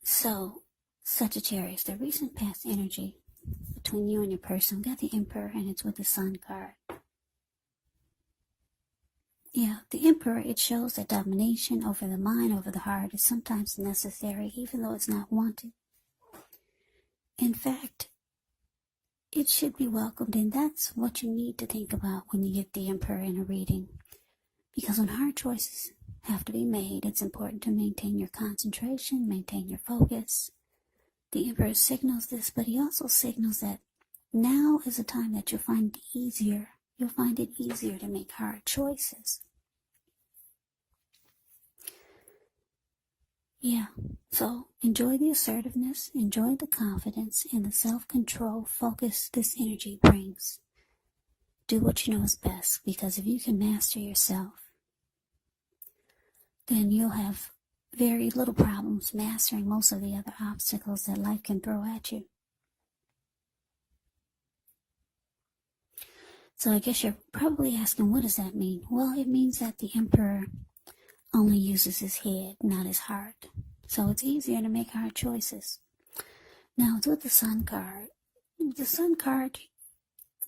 So, Sagittarius, the recent past energy between you and your person, we got the Emperor and it's with the Sun card. Yeah, the Emperor, it shows that domination over the mind, over the heart is sometimes necessary, even though it's not wanted. In fact, it should be welcomed, and that's what you need to think about when you get the Emperor in a reading. Because when hard choices have to be made, it's important to maintain your concentration, maintain your focus. The Emperor signals this, but he also signals that now is a time that you'll find it easier. You'll find it easier to make hard choices. Yeah, so enjoy the assertiveness, enjoy the confidence, and the self-control focus this energy brings. Do what you know is best, because if you can master yourself, then you'll have very little problems mastering most of the other obstacles that life can throw at you. So I guess you're probably asking, what does that mean? Well, it means that the Emperor only uses his head, not his heart. So it's easier to make hard choices. Now, with the Sun card,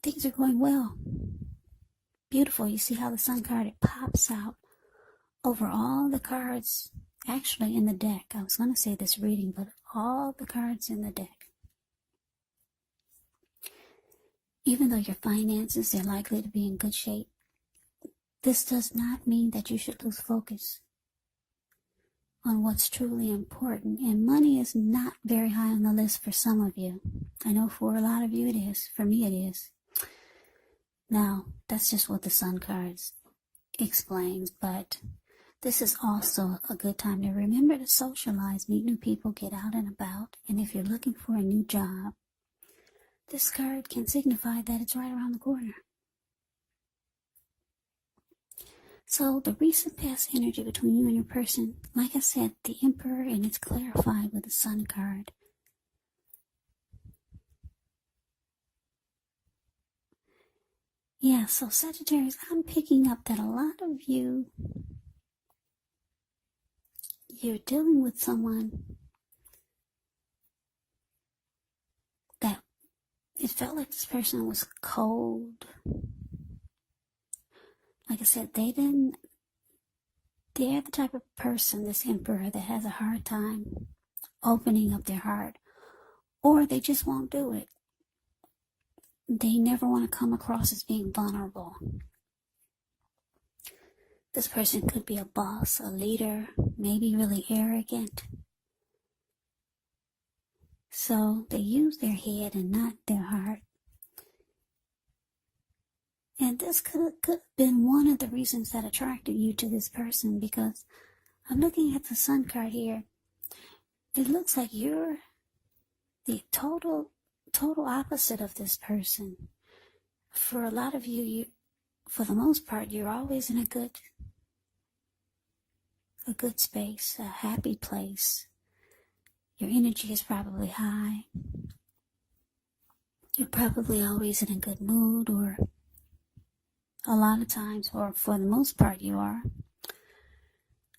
things are going well. Beautiful. You see how the Sun card, it pops out over all the cards actually in the deck. I was going to say this reading, but all the cards in the deck. Even though your finances, they're likely to be in good shape, this does not mean that you should lose focus on what's truly important. And money is not very high on the list for some of you. I know for a lot of you it is. For me it is. Now, that's just what the Sun cards explains, but this is also a good time to remember to socialize, meet new people, get out and about. And if you're looking for a new job, this card can signify that it's right around the corner. So the recent past energy between you and your person, like I said, the Emperor, and it's clarified with the Sun card. Yeah, so Sagittarius, I'm picking up that a lot of you're dealing with someone that it felt like this person was cold. Like I said, they're the type of person, this Emperor, that has a hard time opening up their heart, or they just won't do it. They never want to come across as being vulnerable. This person could be a boss, a leader, maybe really arrogant. So they use their head and not their heart. And this could have been one of the reasons that attracted you to this person, because I'm looking at the Sun card here. It looks like you're the total opposite of this person. For a lot of you, for the most part, you're always in a good space, a happy place. Your energy is probably high. You're probably always in a good mood, or a lot of times, or for the most part you are.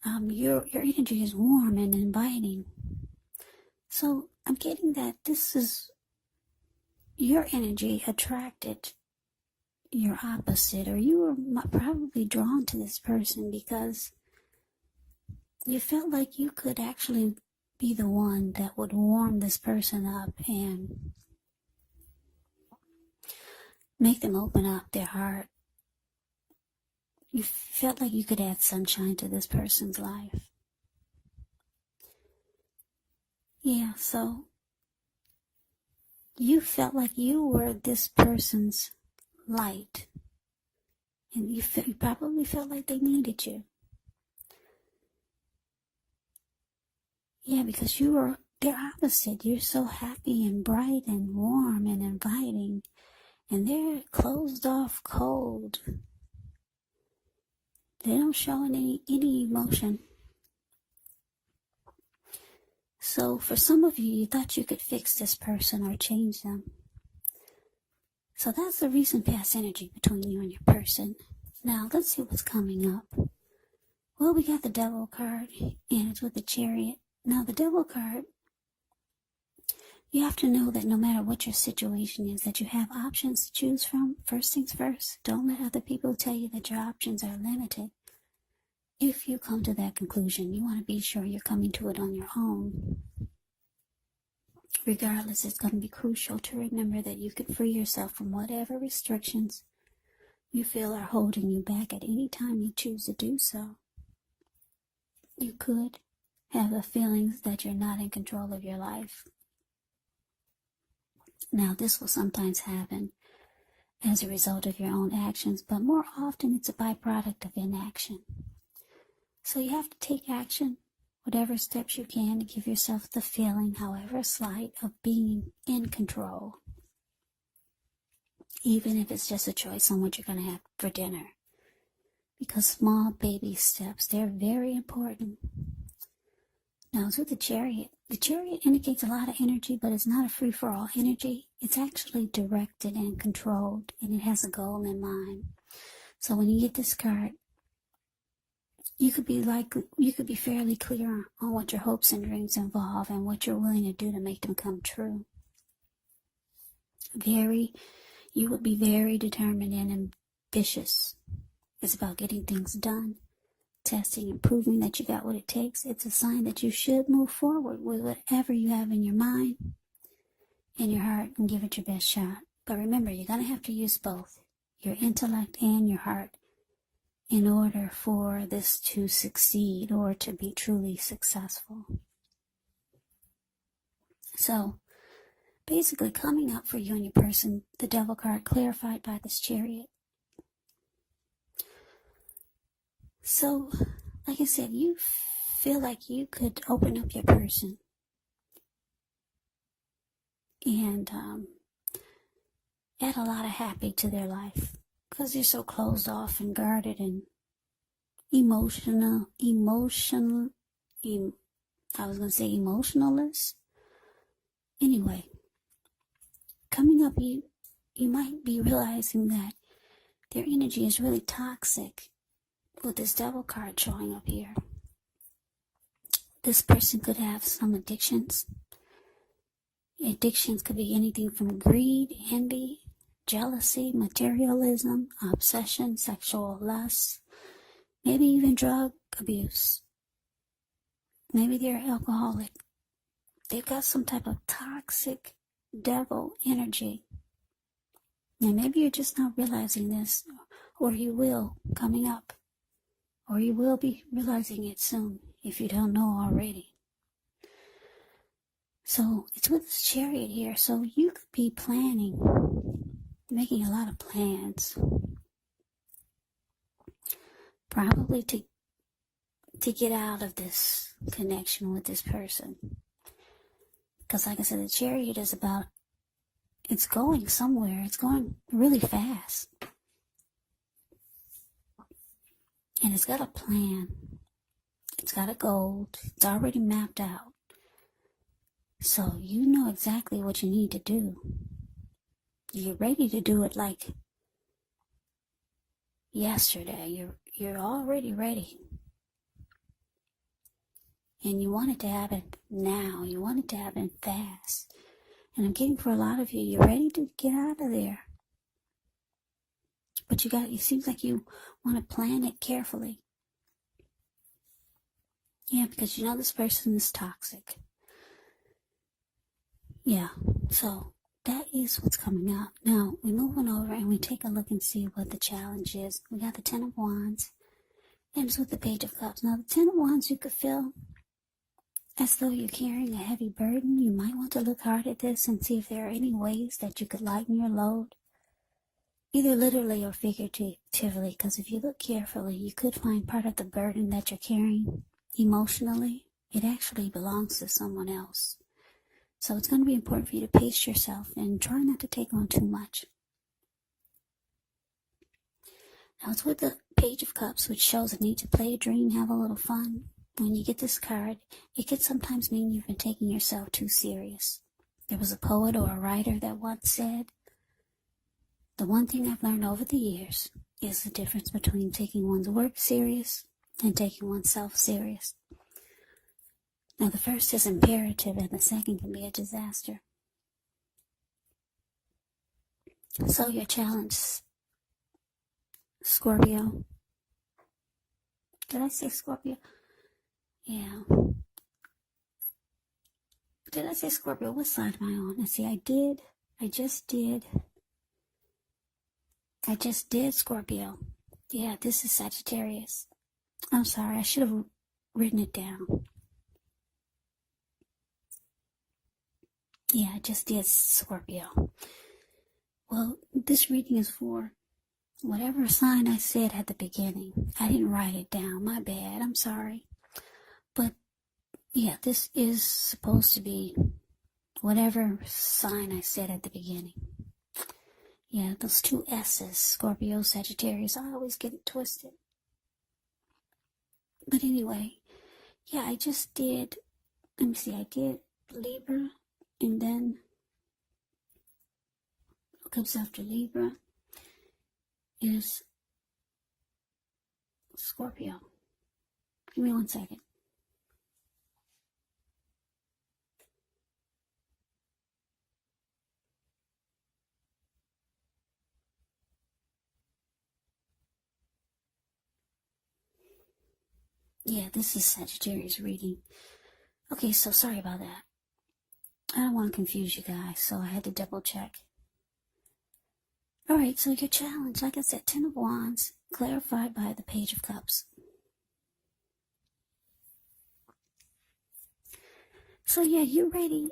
Your energy is warm and inviting. So I'm getting that this is your energy attracted your opposite, or you were probably drawn to this person because you felt like you could actually be the one that would warm this person up and make them open up their heart. You felt like you could add sunshine to this person's life. Yeah, so you felt like you were this person's light. And you probably felt like they needed you. Yeah, because you were their opposite. You're so happy and bright and warm and inviting. And they're closed off, cold. They don't show any emotion. So for some of you, you thought you could fix this person or change them. So that's the recent past energy between you and your person. Now let's see what's coming up. Well, we got the Devil card, and it's with the Chariot. Now the Devil card, You have to know that no matter what your situation is, that you have options to choose from. First things first, don't let other people tell you that your options are limited. If you come to that conclusion, you want to be sure you're coming to it on your own. Regardless, it's going to be crucial to remember that you can free yourself from whatever restrictions you feel are holding you back at any time you choose to do so. You could have the feelings that you're not in control of your life. Now, this will sometimes happen as a result of your own actions, but more often it's a byproduct of inaction. So you have to take action, whatever steps you can, to give yourself the feeling, however slight, of being in control. Even if it's just a choice on what you're going to have for dinner. Because small baby steps, they're very important. Now, it's with the Chariot. The Chariot indicates a lot of energy, but it's not a free-for-all energy. It's actually directed and controlled, and it has a goal in mind. So when you get this card, you could be fairly clear on what your hopes and dreams involve and what you're willing to do to make them come true. You would be very determined and ambitious. It's about getting things done, testing and proving that you got what it takes. It's a sign that you should move forward with whatever you have in your mind and your heart and give it your best shot. But remember, you're going to have to use both, your intellect and your heart, in order for this to succeed or to be truly successful. So, basically coming up for you and your person, the Devil card clarified by this Chariot. So, like I said, you feel like you could open up your person and add a lot of happy to their life because they're so closed off and guarded and emotionalist. Anyway, coming up, you might be realizing that their energy is really toxic with this Devil card showing up here. This person could have some addictions. Addictions could be anything from greed, envy, jealousy, materialism, obsession, sexual lust, maybe even drug abuse. Maybe they're alcoholic. They've got some type of toxic devil energy. And maybe you're just not realizing this, or you will coming up. Or you will be realizing it soon, if you don't know already. So, it's with this Chariot here, so you could be planning, making a lot of plans. Probably to get out of this connection with this person. Because like I said, the Chariot is about, it's going somewhere. It's going really fast. And it's got a plan. It's got a goal. It's already mapped out. So you know exactly what you need to do. You're ready to do it like yesterday. You're already ready. And you want it to happen now. You want it to happen fast. And I'm getting for a lot of you, you're ready to get out of there. But it seems like you want to plan it carefully. Yeah, because you know this person is toxic. Yeah, so that is what's coming up. Now, we move on over and we take a look and see what the challenge is. We got the Ten of Wands. And it's with the Page of Cups. Now, the Ten of Wands, you could feel as though you're carrying a heavy burden. You might want to look hard at this and see if there are any ways that you could lighten your load. Either literally or figuratively, because if you look carefully, you could find part of the burden that you're carrying emotionally, it actually belongs to someone else. So it's going to be important for you to pace yourself and try not to take on too much. Now it's with the Page of Cups, which shows a need to play, dream, have a little fun. When you get this card, it could sometimes mean you've been taking yourself too serious. There was a poet or a writer that once said, "The one thing I've learned over the years is the difference between taking one's work serious and taking oneself serious." Now the first is imperative and the second can be a disaster. So your challenge, Scorpio. Did I say Scorpio? Yeah. Did I say Scorpio? What side am I on? Let's see, I just did Scorpio. Yeah, this is Sagittarius. I'm sorry, I should have written it down. Yeah, I just did Scorpio. Well, this reading is for whatever sign I said at the beginning. I didn't write it down. My bad. I'm sorry. But yeah, this is supposed to be whatever sign I said at the beginning. Yeah, those two S's, Scorpio, Sagittarius, I always get it twisted. But anyway, yeah, I just did, let me see, I did Libra, and then what comes after Libra is Scorpio. Give me 1 second. Yeah, this is Sagittarius reading. Okay, so sorry about that. I don't want to confuse you guys, so I had to double check. Alright, so your challenge, like I said, 10 of Wands, clarified by the Page of Cups. So yeah, you're ready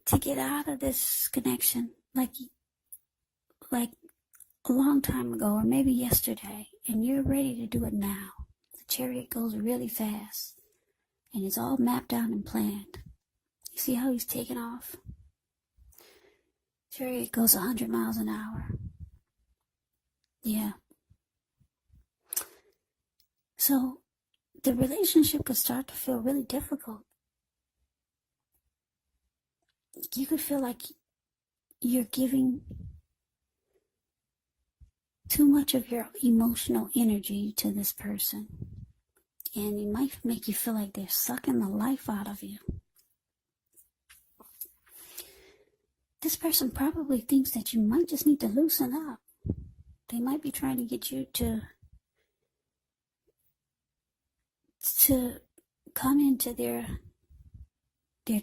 to get out of this connection like a long time ago, or maybe yesterday, and you're ready to do it now. The Chariot goes really fast, and it's all mapped out and planned. You see how he's taking off? Chariot goes 100 miles an hour. Yeah. So the relationship could start to feel really difficult. You could feel like you're giving too much of your emotional energy to this person, and it might make you feel like they're sucking the life out of you. This person probably thinks that you might just need to loosen up. They might be trying to get you to come into their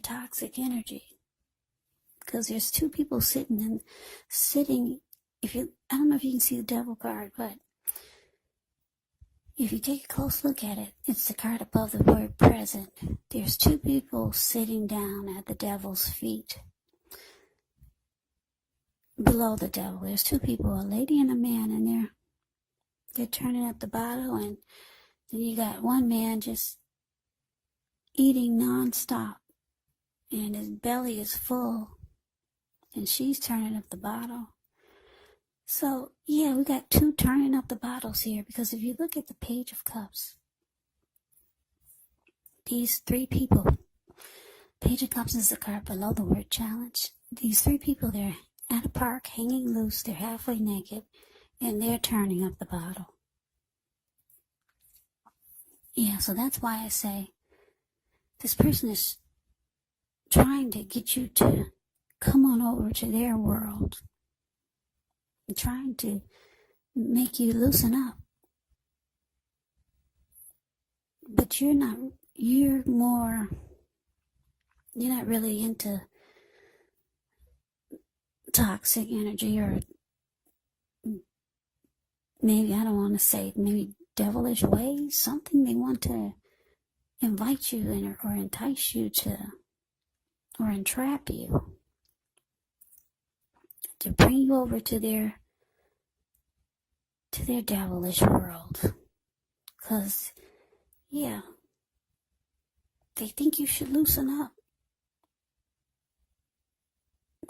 toxic energy. Because there's two people sitting, I don't know if you can see the Devil card, but if you take a close look at it, it's the card above the word present. There's two people sitting down at the Devil's feet. Below the Devil, there's two people, a lady and a man, and they're turning up the bottle, and then you got one man just eating non-stop, and his belly is full, and she's turning up the bottle. So, yeah, we got two turning up the bottles here, because if you look at the Page of Cups, these three people, Page of Cups is the card below the word challenge. These three people, they're at a park, hanging loose, they're halfway naked, and they're turning up the bottle. Yeah, so that's why I say this person is trying to get you to come on over to their world, and trying to make you loosen up. But you're not really into toxic energy, or maybe, I don't want to say, maybe devilish ways, something they want to invite you in, or entice you to, or entrap you, to bring you over to their devilish world. Because, yeah, they think you should loosen up.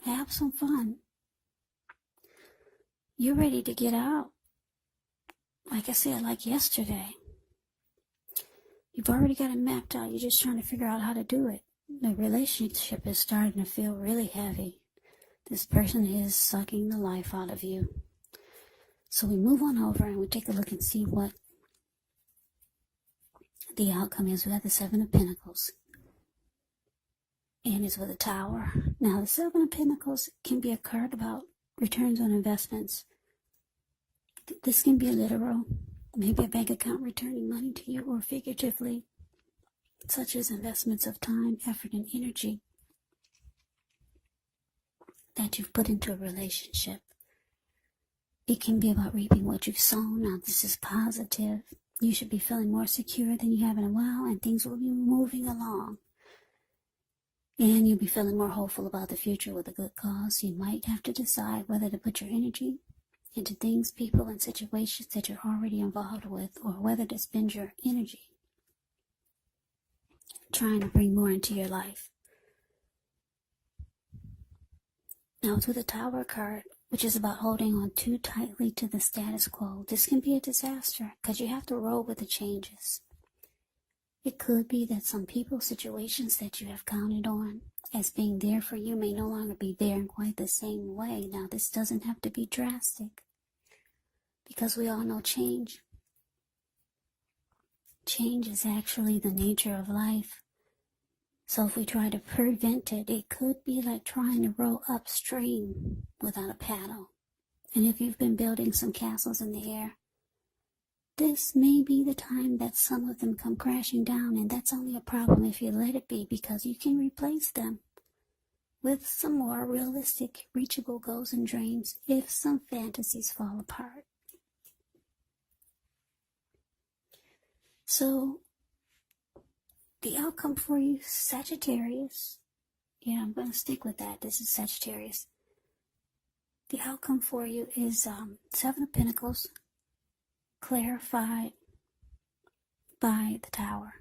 Have some fun. You're ready to get out. Like I said, like yesterday. You've already got it mapped out. You're just trying to figure out how to do it. The relationship is starting to feel really heavy. This person is sucking the life out of you. So we move on over and we take a look and see what the outcome is. We got the Seven of Pentacles. And it's with a Tower. Now, the Seven of Pentacles can be a card about returns on investments. This can be literal, maybe a bank account returning money to you, or figuratively, such as investments of time, effort, and energy that you've put into a relationship. It can be about reaping what you've sown. Now, this is positive. You should be feeling more secure than you have in a while, and things will be moving along. And you'll be feeling more hopeful about the future with a good cause. You might have to decide whether to put your energy into things, people, and situations that you're already involved with, or whether to spend your energy trying to bring more into your life. Now, it's with the Tower card, which is about holding on too tightly to the status quo. This can be a disaster because you have to roll with the changes. It could be that some people, situations that you have counted on as being there for you may no longer be there in quite the same way. Now, this doesn't have to be drastic because we all know change. Change is actually the nature of life. So if we try to prevent it, it could be like trying to row upstream without a paddle. And if you've been building some castles in the air, this may be the time that some of them come crashing down, and that's only a problem if you let it be, because you can replace them with some more realistic, reachable goals and dreams if some fantasies fall apart. So, the outcome for you, Sagittarius, I'm going to stick with that. This is Sagittarius. The outcome for you is Seven of Pentacles, clarified by the Tower.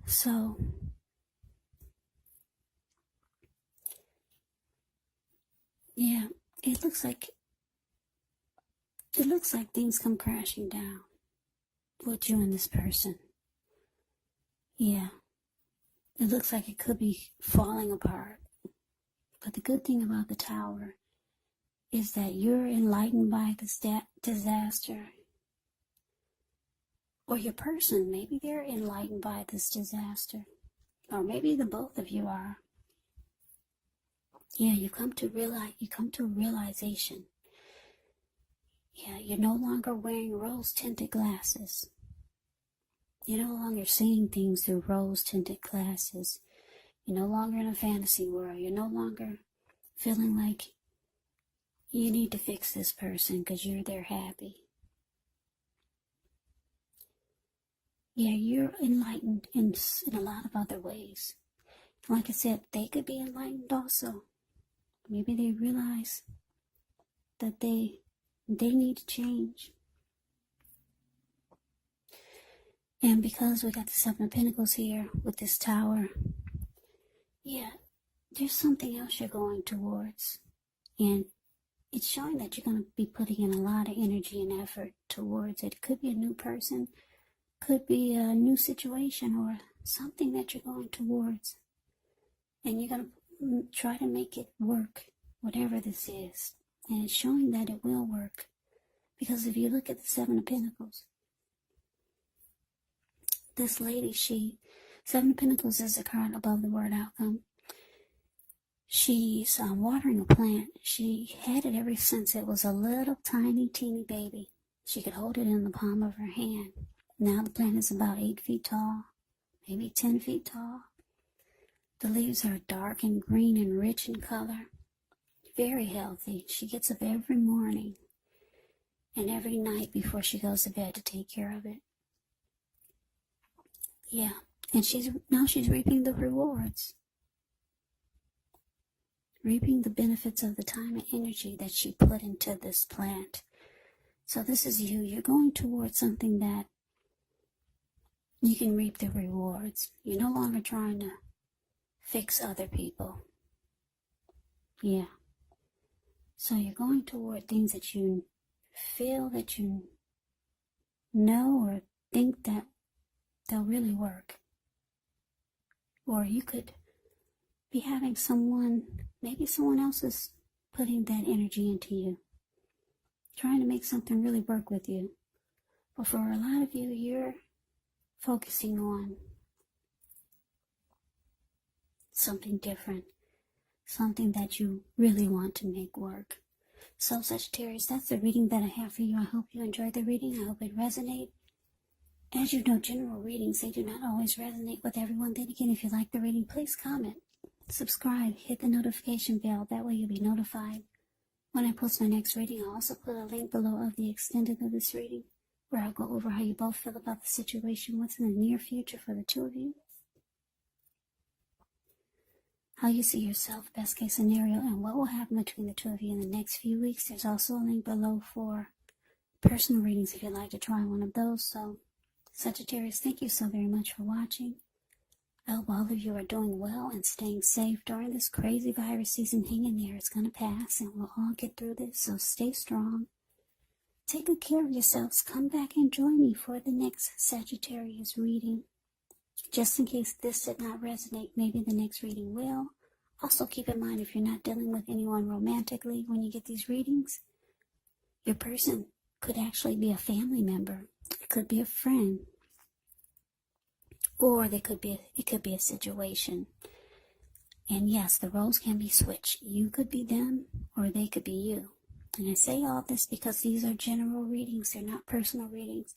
So, it looks like things come crashing down with you and this person. It looks like it could be falling apart. But the good thing about the Tower is that you're enlightened by this disaster. Or your person, maybe they're enlightened by this disaster. Or maybe the both of you are. You come to a realization. You're no longer wearing rose-tinted glasses. You're no longer seeing things through rose-tinted glasses. You're no longer in a fantasy world. You're no longer feeling like you need to fix this person because you're their happy. You're enlightened in a lot of other ways. Like I said, they could be enlightened also. Maybe they realize that they need to change. And because we got the Seven of Pentacles here with this Tower, there's something else you're going towards. And it's showing that you're going to be putting in a lot of energy and effort towards it. It could be a new person, could be a new situation, or something that you're going towards. And you're going to try to make it work, whatever this is. And it's showing that it will work. Because if you look at the Seven of Pentacles, this lady, Seven of Pentacles is a card above the word outcome. She's watering a plant. She had it ever since it was a little tiny, teeny baby. She could hold it in the palm of her hand. Now the plant is about 8 feet tall, maybe 10 feet tall. The leaves are dark and green and rich in color. Very healthy. She gets up every morning and every night before she goes to bed to take care of it. And she's reaping the rewards. Reaping the benefits of the time and energy that she put into this plant. So this is you. You're going towards something that you can reap the rewards. You're no longer trying to fix other people. So you're going toward things that you feel that you know or think that they'll really work. Or you could be having maybe someone else is putting that energy into you, trying to make something really work with you. But for a lot of you, you're focusing on something different, something that you really want to make work. So Sagittarius, that's the reading that I have for you. I hope you enjoyed the reading. I hope it resonated. As you know, general readings, they do not always resonate with everyone. Then again, if you like the reading, please comment, subscribe, hit the notification bell. That way you'll be notified when I post my next reading. I'll also put a link below of the extended of this reading, where I'll go over how you both feel about the situation, what's in the near future for the two of you, how you see yourself, best case scenario, and what will happen between the two of you in the next few weeks. There's also a link below for personal readings if you'd like to try one of those. So Sagittarius, thank you so very much for watching. I hope all of you are doing well and staying safe during this crazy virus season. Hang in there. It's going to pass and we'll all get through this. So stay strong. Take good care of yourselves. Come back and join me for the next Sagittarius reading. Just in case this did not resonate, maybe the next reading will. Also keep in mind, if you're not dealing with anyone romantically when you get these readings, your person could actually be a family member. It could be a friend. Or it could be a situation. And yes, the roles can be switched. You could be them or they could be you. And I say all this because these are general readings. They're not personal readings.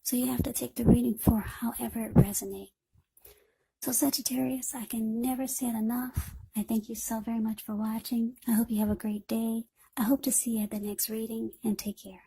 So you have to take the reading for however it resonates. So Sagittarius, I can never say it enough. I thank you so very much for watching. I hope you have a great day. I hope to see you at the next reading, and take care.